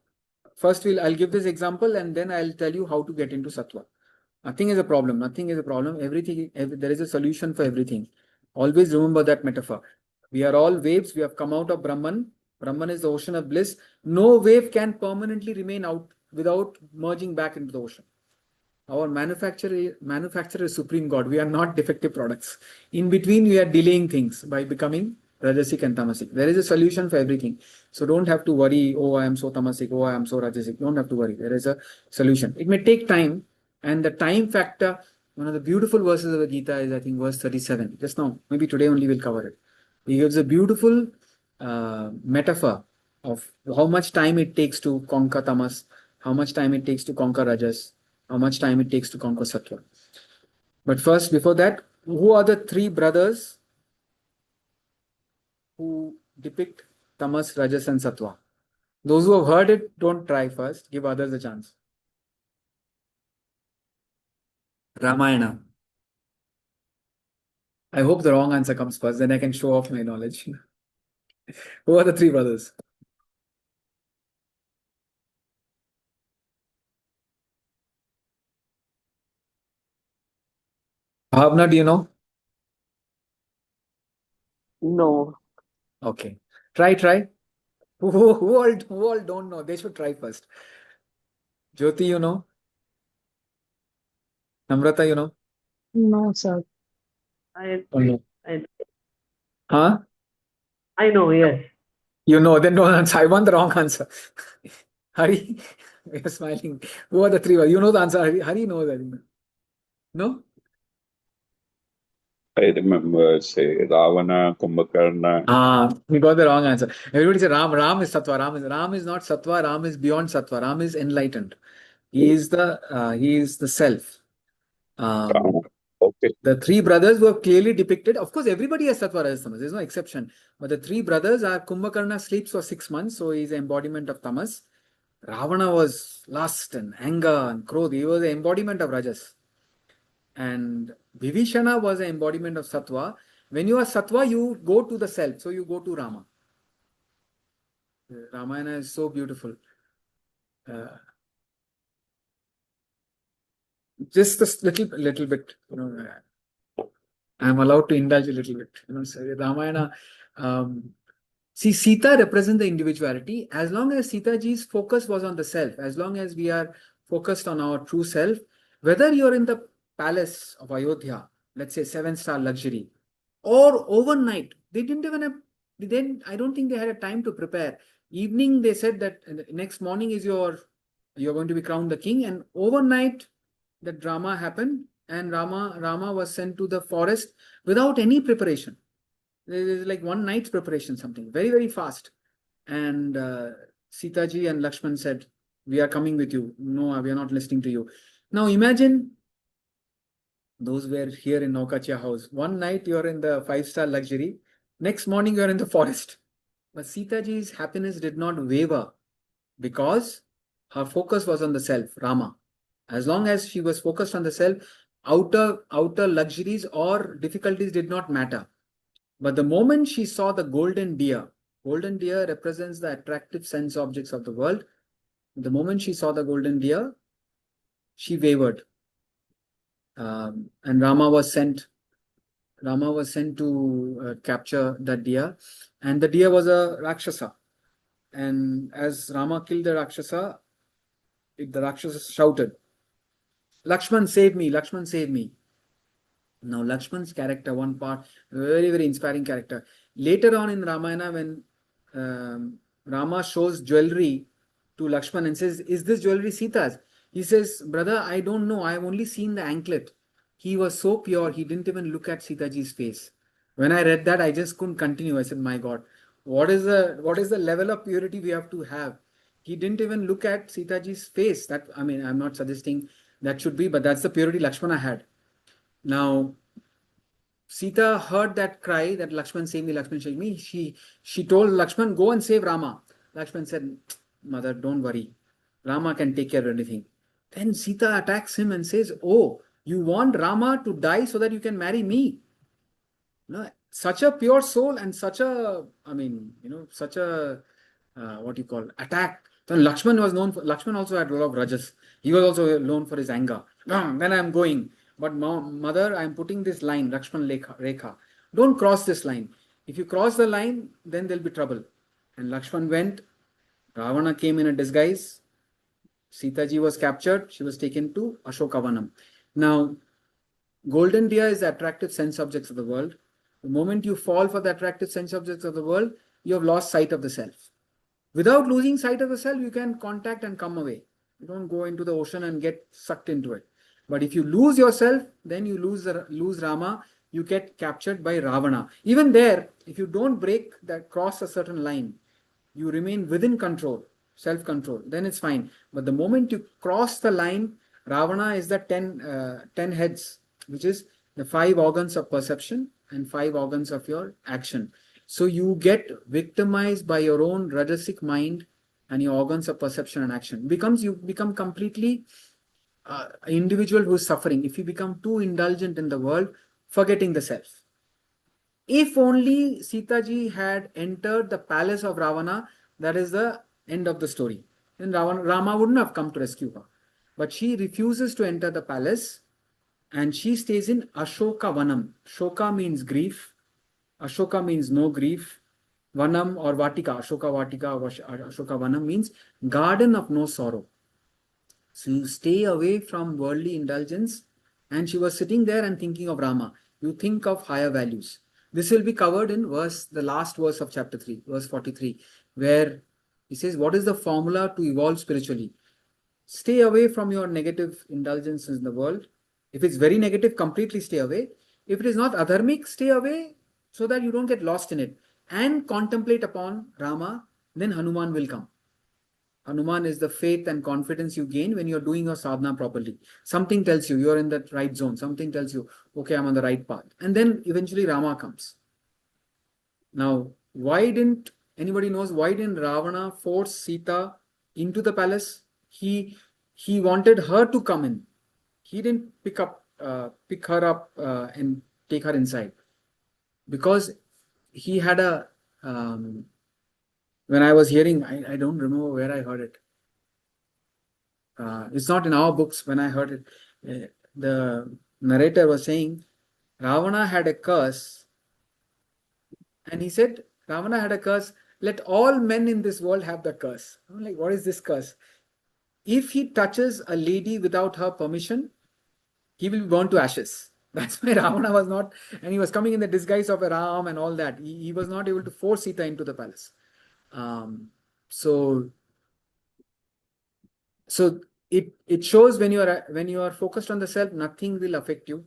first I'll give this example and then I'll tell you how to get into sattva. Nothing is a problem. Everything, there is a solution for everything. Always remember that metaphor. We are all waves. We have come out of Brahman. Brahman is the ocean of bliss. No wave can permanently remain out without merging back into the ocean. Our manufacturer is Supreme God. We are not defective products. In between, we are delaying things by becoming rajasic and tamasic. There is a solution for everything. So don't have to worry, oh, I am so tamasic, oh, I am so rajasic. Don't have to worry. There is a solution. It may take time. And the time factor, one of the beautiful verses of the Gita is, I think, verse 37. Just now, maybe today only we'll cover it. He gives a beautiful metaphor of how much time it takes to conquer tamas, how much time it takes to conquer rajas, how much time it takes to conquer sattva. But first, before that, who are the 3 brothers who depict tamas, rajas and sattva? Those who have heard it, don't try first. Give others a chance. Ramayana. I hope the wrong answer comes first, then I can show off my knowledge. Who are the three brothers? Bhavna, do you know? No. Okay. Try. Who all don't know? They should try first. Jyoti, you know? Namrata, you know? No, sir. I Oh, no. I Huh? I know, yes. You know, then don't answer. I want the wrong answer. Hari, you're smiling. Who are the three? You know the answer. Hari knows that. No? I remember, say, Ravana, Kumbhakarna. We got the wrong answer. Everybody say Ram. Ram is Sattva. Ram is not Sattva. Ram is beyond Sattva. Ram is enlightened. He is the self. Rama. Okay. The three brothers were clearly depicted. Of course, everybody has Sattva Rajas Tamas. There's no exception. But the three brothers are Kumbhakarna sleeps for 6 months, so he's the embodiment of Tamas. Ravana was lust and anger and krodh. He was the embodiment of Rajas. And Vibhishana was the embodiment of Sattva. When you are Sattva, you go to the self. So you go to Rama. Ramayana is so beautiful. Just a little bit, I'm allowed to indulge a little bit. So Ramayana. See, Sita represents the individuality. As long as Sita ji's focus was on the self, as long as we are focused on our true self, whether you're in the palace of Ayodhya, let's say 7-star luxury, or overnight, they didn't even have. I don't think they had a time to prepare. Evening, they said that next morning is you're going to be crowned the king, and overnight, the drama happened, and Rama was sent to the forest without any preparation. There's like one night's preparation, something very, very fast. And Sita ji and Lakshman said, "We are coming with you. No, we are not listening to you." Now imagine those were here in Naukachia house. One night you're in the 5-star luxury. Next morning you're in the forest. But Sita ji's happiness did not waver because her focus was on the self, Rama. As long as she was focused on the self, outer luxuries or difficulties did not matter. But the moment she saw the golden deer represents the attractive sense objects of the world. The moment she saw the golden deer, she wavered. And Rama was sent to capture that deer. And the deer was a Rakshasa. And as Rama killed the Rakshasa shouted, "Lakshman, save me! Lakshman, save me!" Now, Lakshman's character, one part, very, very inspiring character. Later on in Ramayana, when Rama shows jewelry to Lakshman and says, "Is this jewelry Sita's?" He says, "Brother, I don't know. I have only seen the anklet." He was so pure, he didn't even look at Sita ji's face. When I read that, I just couldn't continue. I said, "My God, what is the level of purity we have to have?" He didn't even look at Sita ji's face. I'm not suggesting that should be, but that's the purity Lakshmana had. Now, Sita heard that cry that Lakshman save me, Lakshman save me. She told Lakshman, "Go and save Rama." Lakshman said, "Mother, don't worry. Rama can take care of anything." Then Sita attacks him and says, "Oh, you want Rama to die so that you can marry me?" No, such a pure soul and such a attack. So Lakshman also had a lot of rajas. He was also known for his anger. Then I'm going. But mother, I'm putting this line, Lakshman Rekha. Don't cross this line. If you cross the line, then there'll be trouble. And Lakshman went. Ravana came in a disguise. Sita ji was captured. She was taken to Ashokavanam. Now, golden deer is the attractive sense objects of the world. The moment you fall for the attractive sense objects of the world, you have lost sight of the self. Without losing sight of the self, you can contact and come away. You don't go into the ocean and get sucked into it. But if you lose yourself, then you lose Rama, you get captured by Ravana. Even there, if you don't cross a certain line, you remain within control, self-control, then it's fine. But the moment you cross the line, Ravana is the 10 heads, which is the 5 organs of perception and 5 organs of your action. So you get victimized by your own rajasic mind and your organs of perception and action. You become completely an individual who is suffering. If you become too indulgent in the world, forgetting the self. If only Sita ji had entered the palace of Ravana, that is the end of the story. Then Rama wouldn't have come to rescue her. But she refuses to enter the palace and she stays in Ashoka Vanam. Shoka means grief. Ashoka means no grief. Vanam or Vatika, Ashoka Vatika or Ashoka Vanam means garden of no sorrow. So you stay away from worldly indulgence. And she was sitting there and thinking of Rama. You think of higher values. This will be covered in the last verse of chapter 3, verse 43, where he says, what is the formula to evolve spiritually? Stay away from your negative indulgences in the world. If it's very negative, completely stay away. If it is not adharmic, stay away so that you don't get lost in it. And contemplate upon Rama, then Hanuman will come. Hanuman is the faith and confidence you gain when you're doing your sadhana properly. Something tells you you're in that right zone. Something tells you, okay, I'm on the right path. And then eventually Rama comes. Now, anybody knows why didn't Ravana force Sita into the palace? He wanted her to come in. He didn't pick her up and take her inside. Because he had when I was hearing, I don't remember where I heard it. It's not in our books when I heard it. The narrator was saying, Ravana had a curse. And he said, Ravana had a curse. Let all men in this world have the curse. I'm like, what is this curse? If he touches a lady without her permission, he will be burned to ashes. That's why Ravana was not, and he was coming in the disguise of a Ram and all that. He was not able to force Sita into the palace. So it shows when you are focused on the self, nothing will affect you.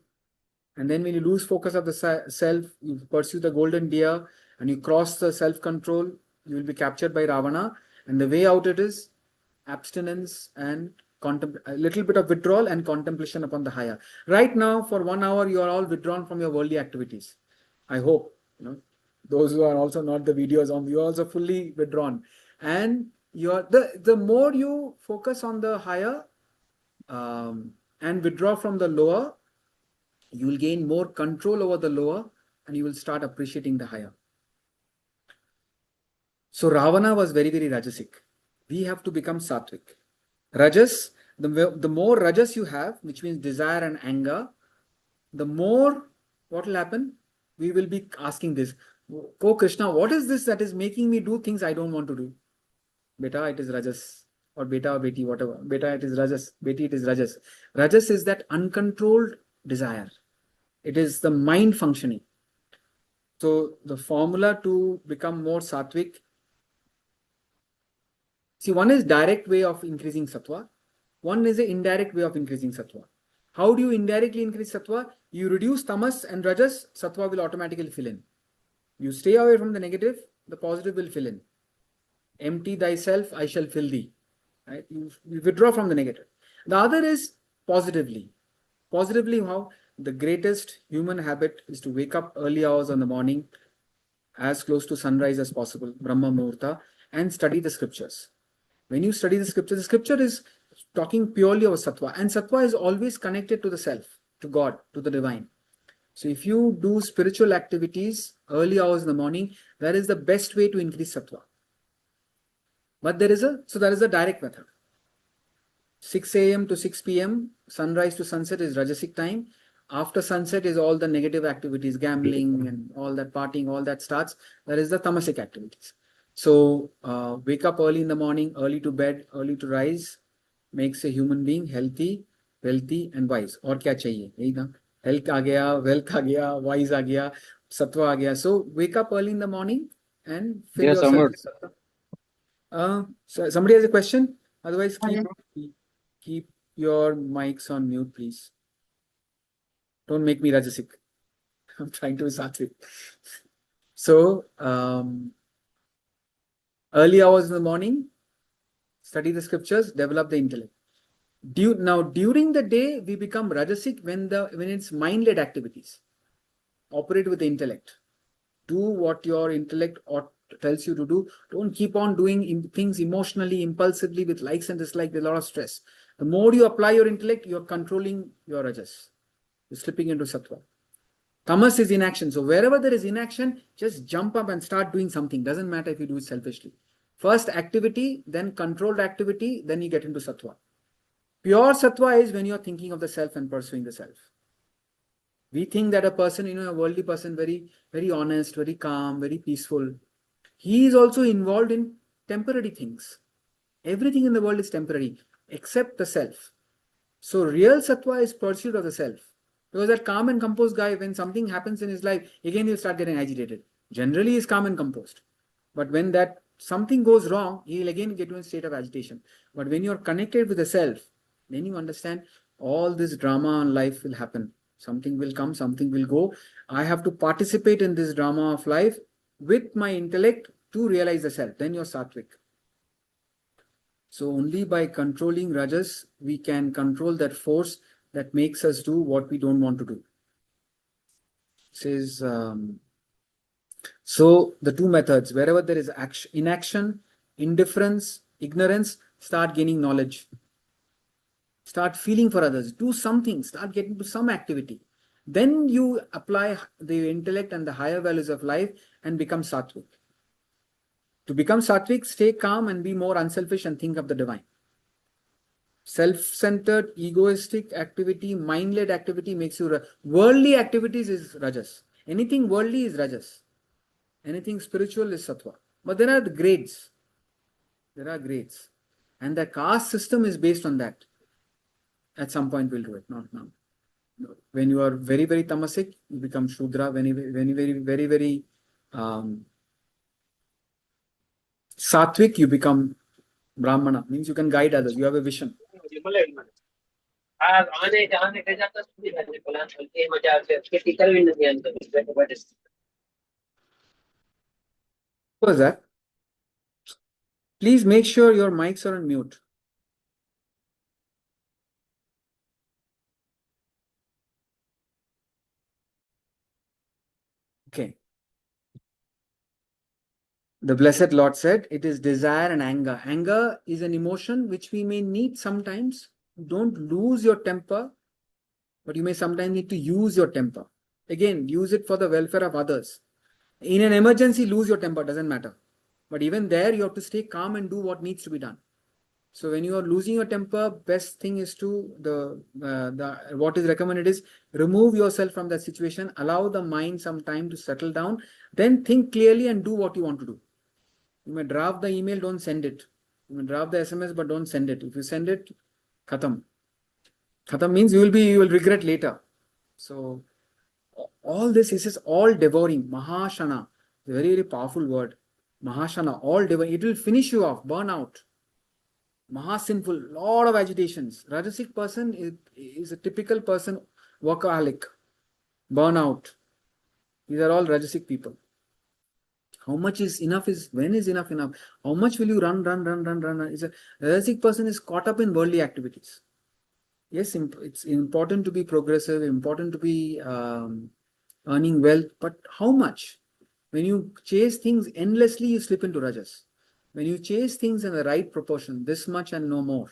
And then when you lose focus of the self, you pursue the golden deer and you cross the self-control, you will be captured by Ravana. And the way out it is abstinence and a little bit of withdrawal and contemplation upon the higher. Right now, for 1 hour, you are all withdrawn from your worldly activities. I hope, those who are also not the videos on, you are also fully withdrawn. And the more you focus on the higher and withdraw from the lower, you will gain more control over the lower and you will start appreciating the higher. So Ravana was very, very rajasic. We have to become sattvic. Rajas, the more rajas you have, which means desire and anger, the more what will happen? We will be asking this, oh Krishna, what is this that is making me do things I don't want to do? Beta, it is rajas. Or beta or beti, whatever. Beta, it is rajas. Beti, it is rajas. Rajas is that uncontrolled desire. It is the mind functioning. So the formula to become more sattvic. See, one is direct way of increasing sattva. One is an indirect way of increasing sattva. How do you indirectly increase sattva? You reduce tamas and rajas, sattva will automatically fill in. You stay away from the negative, the positive will fill in. Empty thyself, I shall fill thee. Right? You withdraw from the negative. The other is positively. Positively how? The greatest human habit is to wake up early hours in the morning, as close to sunrise as possible, Brahma Muhurta, and study the scriptures. When you study the scripture is talking purely of sattva, and sattva is always connected to the self, to God, to the divine. So if you do spiritual activities early hours in the morning, that is the best way to increase sattva. But there is a direct method. 6 a.m. to 6 p.m., sunrise to sunset is rajasic time. After sunset is all the negative activities, gambling and all that, partying, all that starts. That is the tamasic activities. So wake up early in the morning, early to bed, early to rise, makes a human being healthy, wealthy and wise. और क्या चाहिए? यही ना? Health आ गया, wealth आ गया, wise आ गया, sattva आ गया. So wake up early in the morning and fill yourself with sattva. So somebody has a question? Otherwise, keep your mics on mute, please. Don't make me rajasic. I'm trying to be sattvic. So, early hours in the morning, study the scriptures, develop the intellect. Now, during the day, we become rajasic when it's mind-led activities. Operate with the intellect. Do what your intellect tells you to do. Don't keep on doing things emotionally, impulsively, with likes and dislikes, with a lot of stress. The more you apply your intellect, you're controlling your rajas. You're slipping into sattva. Tamas is inaction. So wherever there is inaction, just jump up and start doing something. Doesn't matter if you do it selfishly. First activity, then controlled activity, then you get into sattva. Pure sattva is when you're thinking of the self and pursuing the self. We think that a person, a worldly person, very, very honest, very calm, very peaceful. He is also involved in temporary things. Everything in the world is temporary, except the self. So real sattva is pursuit of the self. Because that calm and composed guy, when something happens in his life, again he'll start getting agitated. Generally, he's calm and composed. But when that something goes wrong, he'll again get into a state of agitation. But when you're connected with the self, then you understand all this drama in life will happen. Something will come, something will go. I have to participate in this drama of life with my intellect to realize the self. Then you're sattvic. So only by controlling rajas, we can control that force that makes us do what we don't want to do. It says, so the two methods, wherever there is inaction, indifference, ignorance, start gaining knowledge. Start feeling for others. Do something. Start getting to some activity. Then you apply the intellect and the higher values of life and become sattvic. To become sattvic, stay calm and be more unselfish and think of the divine. Self-centered, egoistic activity, mind-led activity makes you... Worldly activities is rajas. Anything worldly is rajas. Anything spiritual is sattva. But there are the grades. There are grades. And the caste system is based on that. At some point we'll do it, not now. When you are very, very tamasic, you become Shudra. When you very, very sattvic, you become Brahmana. Means you can guide others. You have a vision. What was that? Please make sure your mics are on mute. Okay. The Blessed Lord said, it is desire and anger. Anger is an emotion which we may need sometimes. Don't lose your temper, but you may sometimes need to use your temper. Again, use it for the welfare of others. In an emergency, lose your temper, doesn't matter. But even there, you have to stay calm and do what needs to be done. So when you are losing your temper, best thing is to, what is recommended is remove yourself from that situation, allow the mind some time to settle down, then think clearly and do what you want to do. You may draft the email, don't send it. You may draft the SMS, but don't send it. If you send it, khatam. Khatam means you will regret later. So all this is all devouring. Mahashana, a very, very powerful word. Mahashana, all devouring. It will finish you off, burn out. Mahasinful, lot of agitations. Rajasic person is a typical person, workaholic, burnout. These are all Rajasic people. How much is enough when is enough? How much will you run? Is a Rajasic person is caught up in worldly activities. Yes, it's important to be progressive, important to be earning wealth, but how much? When you chase things endlessly, you slip into Rajas. When you chase things in the right proportion, this much and no more,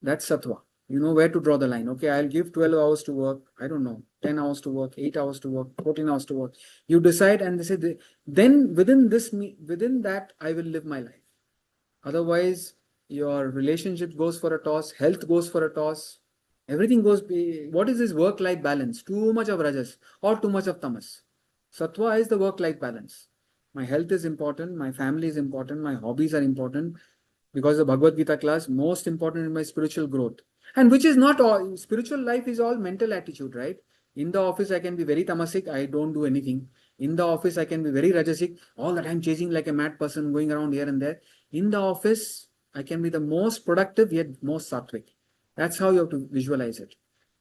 that's sattva. You know where to draw the line. Okay, I'll give 12 hours to work. I don't know, 10 hours to work, 8 hours to work, 14 hours to work. You decide and they say, then within that, I will live my life. Otherwise, your relationship goes for a toss, health goes for a toss, everything goes. What is this work-life balance? Too much of rajas or too much of tamas. Sattva is the work-life balance. My health is important, my family is important, my hobbies are important. Because the Bhagavad Gita class, most important in my spiritual growth. And which is not all, spiritual life is all mental attitude, right? In the office, I can be very tamasic, I don't do anything. In the office, I can be very rajasic, all the time chasing like a mad person, going around here and there. In the office, I can be the most productive, yet most sattvic. That's how you have to visualize it.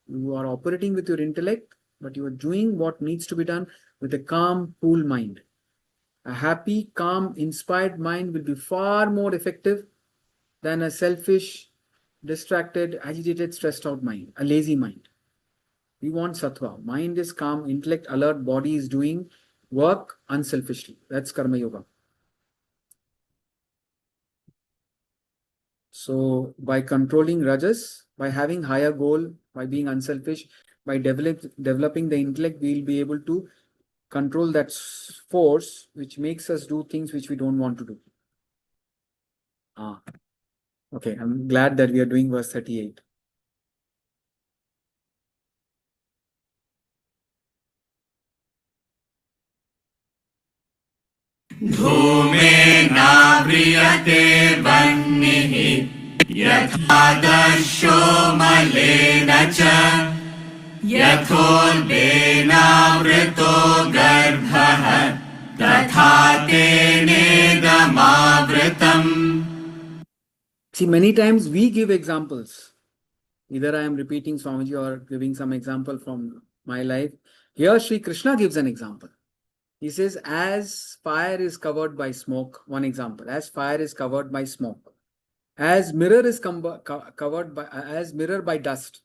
You are operating with your intellect, but you are doing what needs to be done with a calm, cool mind. A happy, calm, inspired mind will be far more effective than a selfish, distracted, agitated, stressed out mind, a lazy mind. We want sattva. Mind is calm, intellect alert, body is doing work unselfishly. That's karma yoga. So by controlling rajas, by having higher goal, by being unselfish, by developing the intellect, we'll be able to control that force which makes us do things which we don't want to do. Okay, I'm glad that we are doing verse 38. धूमेनाव्रियते वह्निः यथा दर्शो मलेन च यथोल्बेनावृतो गर्भः तथा तेनेदमावृतम्. See, many times we give examples. Either I am repeating Swamiji or giving some example from my life. Here, Sri Krishna gives an example. He says, as fire is covered by smoke, one example, as fire is covered by smoke, as mirror is covered by, as mirror by dust,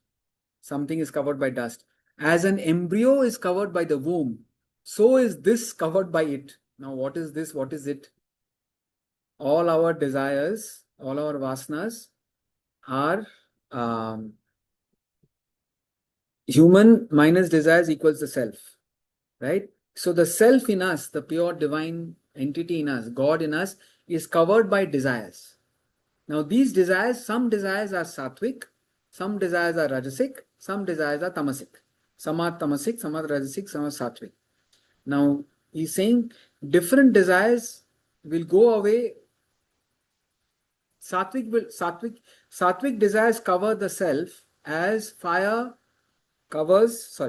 something is covered by dust, as an embryo is covered by the womb, so is this covered by it. Now, what is this? What is it? All our desires, all our vasanas are human minus desires equals the self, right? So the self in us, the pure divine entity in us, God in us, is covered by desires. Now these desires, some desires are sattvic, some desires are rajasic, some desires are tamasic. Some are tamasic, some are rajasic, some are sattvic. Now he's saying different desires will go away. Sattvic desires cover the self as fire covers,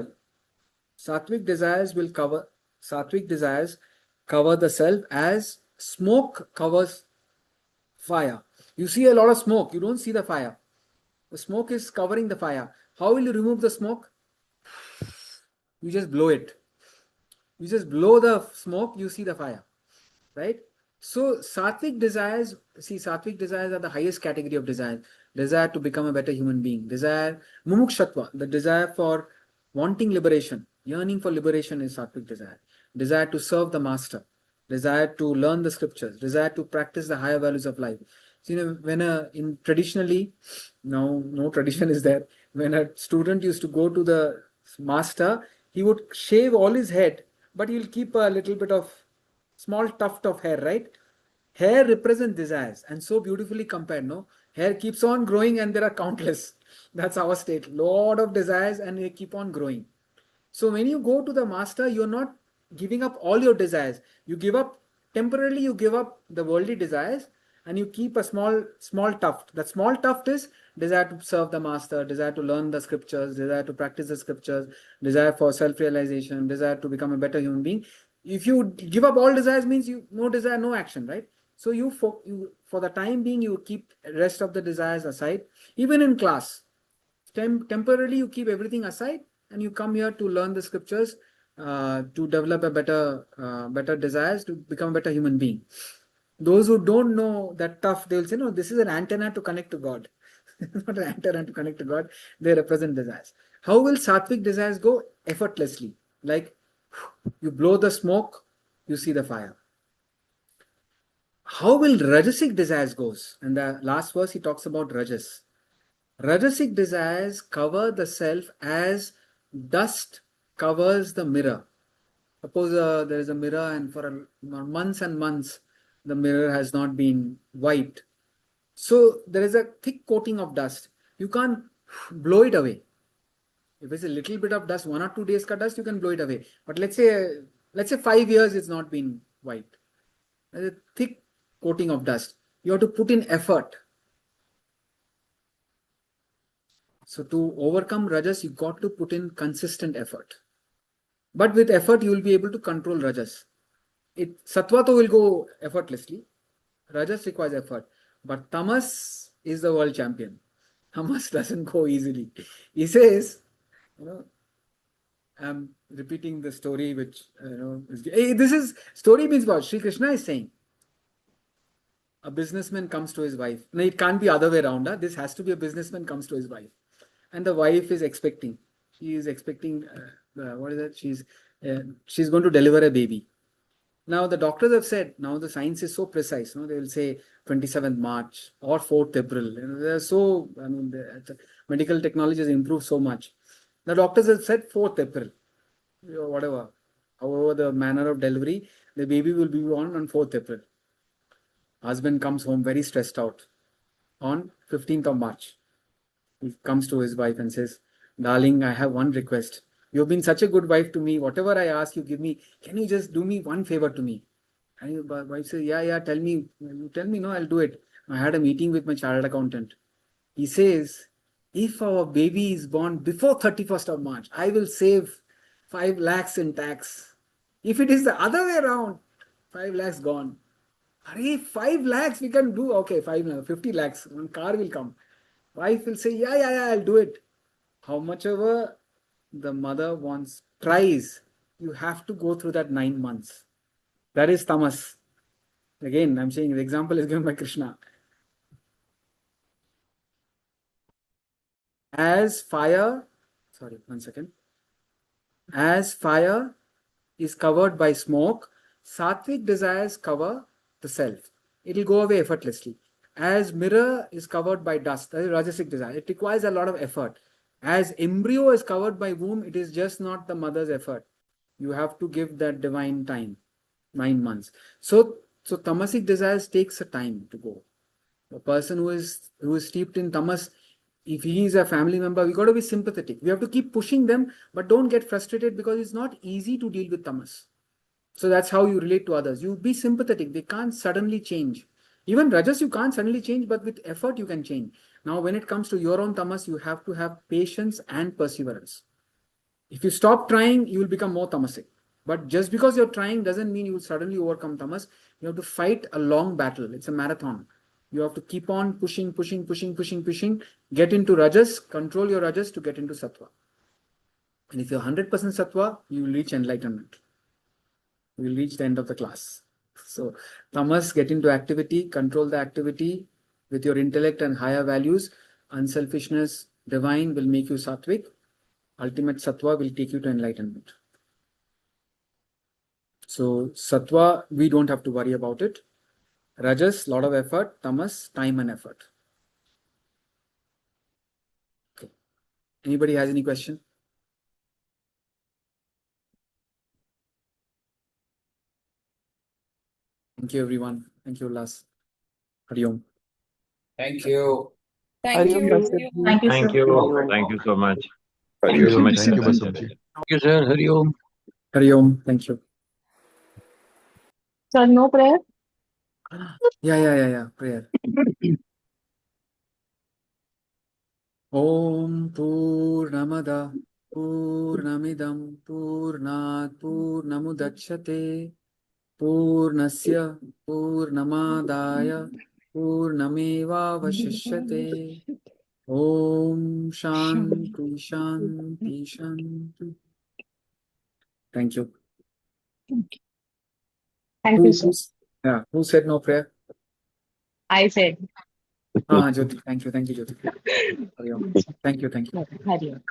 sattvic desires cover the self as smoke covers fire. You see a lot of smoke, you don't see the fire. The smoke is covering the fire. How will you remove the smoke? You just blow it. You just blow the smoke, you see the fire, right? So sattvic desires are the highest category of desire. Desire to become a better human being. Desire, mumukshatva, the desire for wanting liberation, yearning for liberation is sattvic desire. Desire to serve the master. Desire to learn the scriptures. Desire to practice the higher values of life. So, when traditionally, no tradition is there. When a student used to go to the master, he would shave all his head, but he'll keep a little bit of small tuft of hair, right? Hair represents desires, and so beautifully compared, no? Hair keeps on growing and there are countless. That's our state. Lot of desires and they keep on growing. So when you go to the master, you're not giving up all your desires. You give up, temporarily you give up the worldly desires and you keep a small tuft. That small tuft is desire to serve the master, desire to learn the scriptures, desire to practice the scriptures, desire for self-realization, desire to become a better human being. If you give up all desires, means you no desire, no action, right? So you for the time being, you keep rest of the desires aside. Even in class, temporarily you keep everything aside and you come here to learn the scriptures, to develop a better desires, to become a better human being. Those who don't know that tough, they will say, no, this is an antenna to connect to God. Not an antenna to connect to God. They represent desires. How will sattvic desires go? Effortlessly. Like you blow the smoke, you see the fire. How will rajasic desires goes? And the last verse he talks about rajas. Rajasic desires cover the self as dust covers the mirror. Suppose there is a mirror and for months and months the mirror has not been wiped. So there is a thick coating of dust. You can't blow it away. If it's a little bit of dust, 1 or 2 days ka dust, you can blow it away. But let's say 5 years it's not been wiped. There's a thick coating of dust. You have to put in effort. So to overcome rajas, you got to put in consistent effort. But with effort, you will be able to control rajas. Sattva will go effortlessly. Rajas requires effort. But tamas is the world champion. Tamas doesn't go easily. He says, I'm repeating the story which, this is, story means what? Sri Krishna is saying. A businessman comes to his wife. No, it can't be other way around. Huh? This has to be a businessman comes to his wife. And the wife is expecting. She is expecting, what is that? She's going to deliver a baby. Now the doctors have said, now the science is so precise, they will say 27th March or 4th April. They're so, medical technology has improved so much. The doctors have said 4th April, whatever. However, the manner of delivery, the baby will be born on 4th April. Husband comes home very stressed out on 15th of March. He comes to his wife and says, "Darling, I have one request. You've been such a good wife to me. Whatever I ask you, give me. Can you just do me one favor to me?" And his wife says, "Yeah, tell me. You tell me, no, I'll do it." I had a meeting with my chartered accountant. He says, "If our baby is born before 31st of March, I will save 5 lakhs in tax. If it is the other way around, 5 lakhs gone." Arey, 5 lakhs we can do. Okay, 50 lakhs. One car will come. Wife will say, yeah, I'll do it. How much ever the mother wants, tries, you have to go through that 9 months. That is tamas. Again, I'm saying the example is given by Krishna. As fire is covered by smoke, sattvic desires cover the self. It will go away effortlessly. As mirror is covered by dust, that is rajasic desire. It requires a lot of effort. As embryo is covered by womb, it is just not the mother's effort. You have to give that divine time, 9 months. So tamasic desires takes a time to go. A person who is steeped in tamas, if he is a family member, we got to be sympathetic. We have to keep pushing them, but don't get frustrated because it's not easy to deal with tamas. So that's how you relate to others. You be sympathetic. They can't suddenly change. Even rajas, you can't suddenly change, but with effort you can change. Now, when it comes to your own tamas, you have to have patience and perseverance. If you stop trying, you will become more tamasic. But just because you're trying doesn't mean you will suddenly overcome tamas. You have to fight a long battle. It's a marathon. You have to keep on pushing, get into rajas, control your rajas to get into sattva. And if you're 100% sattva, you will reach enlightenment. You will reach the end of the class. So tamas, get into activity, control the activity with your intellect and higher values. Unselfishness, divine will make you sattvic. Ultimate sattva will take you to enlightenment. So sattva, we don't have to worry about it. Rajas, lot of effort. Tamas, time and effort. Okay. Anybody has any question? Thank you, everyone. Thank you, Ullas. Hari Om. Thank you. Thank Hariom you. Basudji. Thank you, Thank sir. you. Thank you so much. Hari Thank you so Om. much. Thank you, Krishna. Basudji. Thank you, sir. Hari Om. Hari Om. Thank you. Sir, no prayer? Yeah. Prayer. Om Purnamada Purnamidam Purnat Purnamudachyate Purnasya Purnamadaya Purnameva Vashishyate. Om Shanti. Thank you. Thank you, sir. Who said no prayer? I said. Jyoti. Thank you, Jyoti. Hari Om. Thank you. Hari Om.